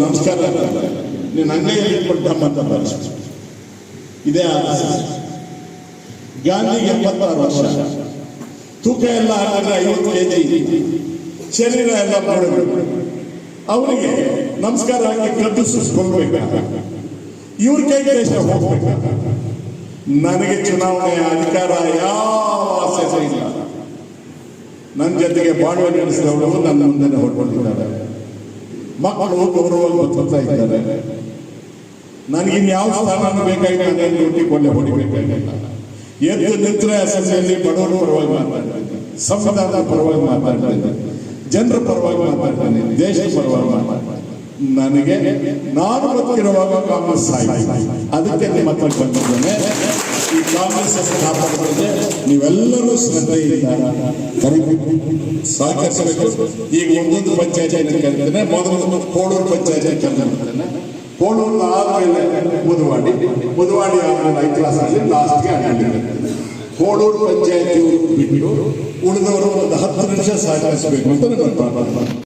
ನಮಸ್ಕಾರ ನೀನು ಅಂಗೈಯಲ್ಲಿ ಇಟ್ಕೊಳ್ತಮ್ಮಂತ ಭಾಷೆ ಇದೇ ಗಾಂಧಿಗೆ 76 ವರ್ಷ, ತೂಕ ಎಲ್ಲ ಹಾಕಿದ್ರೆ 50 kg, ಶರೀರ ಎಲ್ಲ ಮಾಡಬೇಕು. ಅವರಿಗೆ ನಮಸ್ಕಾರ ಹಾಕಿ ಕದ್ದು ಸುಸ್ಕೊಳ್ಬೇಕು. ಇವ್ರ ಕೈ ದೇಶ ಹೋಗ್ಬೇಕು. ನನಗೆ ಚುನಾವಣೆ ಅಧಿಕಾರ ಯಾವ ಆಸೆ ಇಲ್ಲ. ನನ್ನ ಜೊತೆಗೆ ಬಾಳ್ವೆ ನಡೆಸಿದವರು ನನ್ನ ಮುಂದೆ ಹೊಡ್ಕೊಂಡಿದ್ದಾರೆ. ಮಕ್ಕಳು ಗೌರವವಾಗಿ ಬರ್ತಾ ಇದ್ದಾರೆ. ನನಗಿನ್ಯಾವ ಸ್ಥಾನ ಬೇಕಾಗಿ ನಾನೇನು ಡ್ಯೂಟಿ ಕೊಳ್ಳೆ ಹೊಡಿಬೇಕಾಗಿಲ್ಲ. ಎದ್ದು ನಿಂತರೆ ಅಸೆಂಬ್ಲಿಯಲ್ಲಿ ಬಡವರ ಪರವಾಗಿ ಮಾತಾಡ್ತೇನೆ, ಸಂವಿಧಾನದ ಪರವಾಗಿ ಮಾತಾಡ್ತೇನೆ, ಜನರ ಪರವಾಗಿ ಮಾತಾಡ್ತೇನೆ, ದೇಶದ ಪರವಾಗಿ ಮಾತಾಡ್ತೇನೆ. ನನಗೆ ನಾನು ಬದುಕಿರುವಾಗ ಕಾಂಗ್ರೆಸ್ ಅದಕ್ಕೆ ನಿಮ್ಮ ಹತ್ರ ಬಂದಿದ್ದೇನೆ. ಈ ಕಾಂಗ್ರೆಸ್ ಕಾಪಾಡೋದಕ್ಕೆ ನೀವೆಲ್ಲರೂ ಶ್ರದ್ಧೆಯಿಂದ ಸಹಕರಿಸಬೇಕು. ಈಗ ಒಂದೊಂದು ಪಂಚಾಯತ್ ಕರೀತೇನೆ. ಮೊದಲು ಕೋಳೂರು ಪಂಚಾಯತ್ ಕರೀತೇನೆ. ಕೋಳೂರು ಆದ್ಮೇಲೆ ಮುದುವಾಡಿ ಆದ್ಮೇಲೆ 5 ಕ್ಲಾಸಲ್ಲಿ ಲಾಸ್ಟ್ಗೆ ಆಗಿದ್ದೇನೆ. ಕೋಳೂರು ಪಂಚಾಯತ್ ಬಿಟ್ಟು ಉಳಿದವರು ಒಂದು 10 ನಿಮಿಷ ಸಹಕರಿಸಬೇಕು ಅಂತ ನನ್ನ